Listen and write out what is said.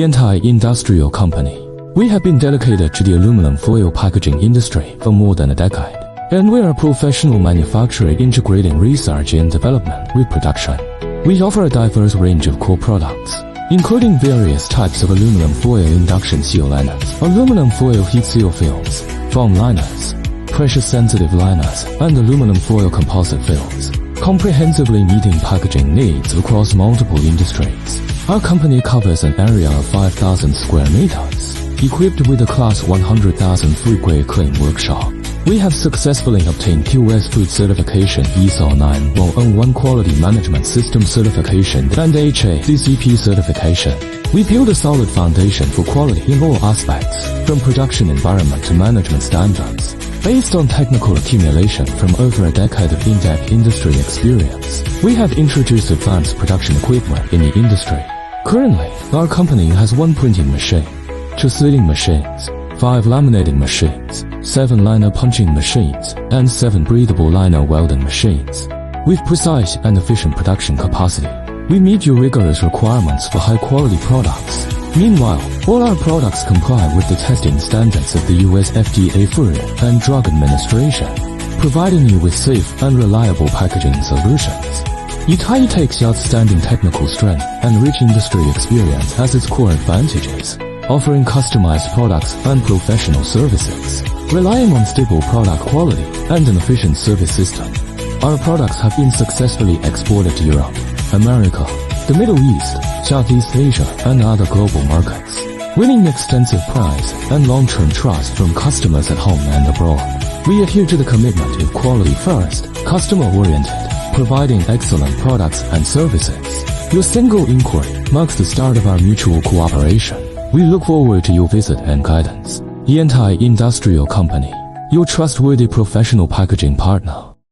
Inty Industrial Company. We have been dedicated to the aluminum foil packaging industry for more than a decade, and we are a professional manufacturer integrating research and development with production. We offer a diverse range of core products, including various types of aluminum foil induction seal liners, aluminum foil heat seal films, foam liners, pressure-sensitive liners, and aluminum foil composite films, comprehensively meeting packaging needs across multiple industries. Our company covers an area of 5,000 square meters, equipped with a Class 100,000 food-grade clean workshop. We have successfully obtained QS Food Certification, ISO 9001 Quality Management System Certification, and HACCP certification. We build a solid foundation for quality in all aspects, from production environment to management standards, based on technical accumulation from over a decade of in-depth industry experience. We have introduced advanced production equipment in the industry. Currently, our company has 1 printing machine, 2 slitting machines, 5 laminating machines, 7 liner punching machines, and 7 breathable liner welding machines. With precise and efficient production capacity, we meet your rigorous requirements for high-quality products. Meanwhile, all our products comply with the testing standards of the US FDA Food and Drug Administration, providing you with safe and reliable packaging solutions. Inty takes outstanding technical strength and rich industry experience as its core advantages, offering customized products and professional services, relying on stable product quality and an efficient service system. Our products have been successfully exported to Europe, America, the Middle East, Southeast Asia, and other global markets, winning extensive prize and long-term trust from customers at home and abroad. We adhere to the commitment of quality first, customer-oriented, providing excellent products and services. Your single inquiry marks the start of our mutual cooperation. We look forward to your visit and guidance. Inty Industrial Company, your trustworthy professional packaging partner.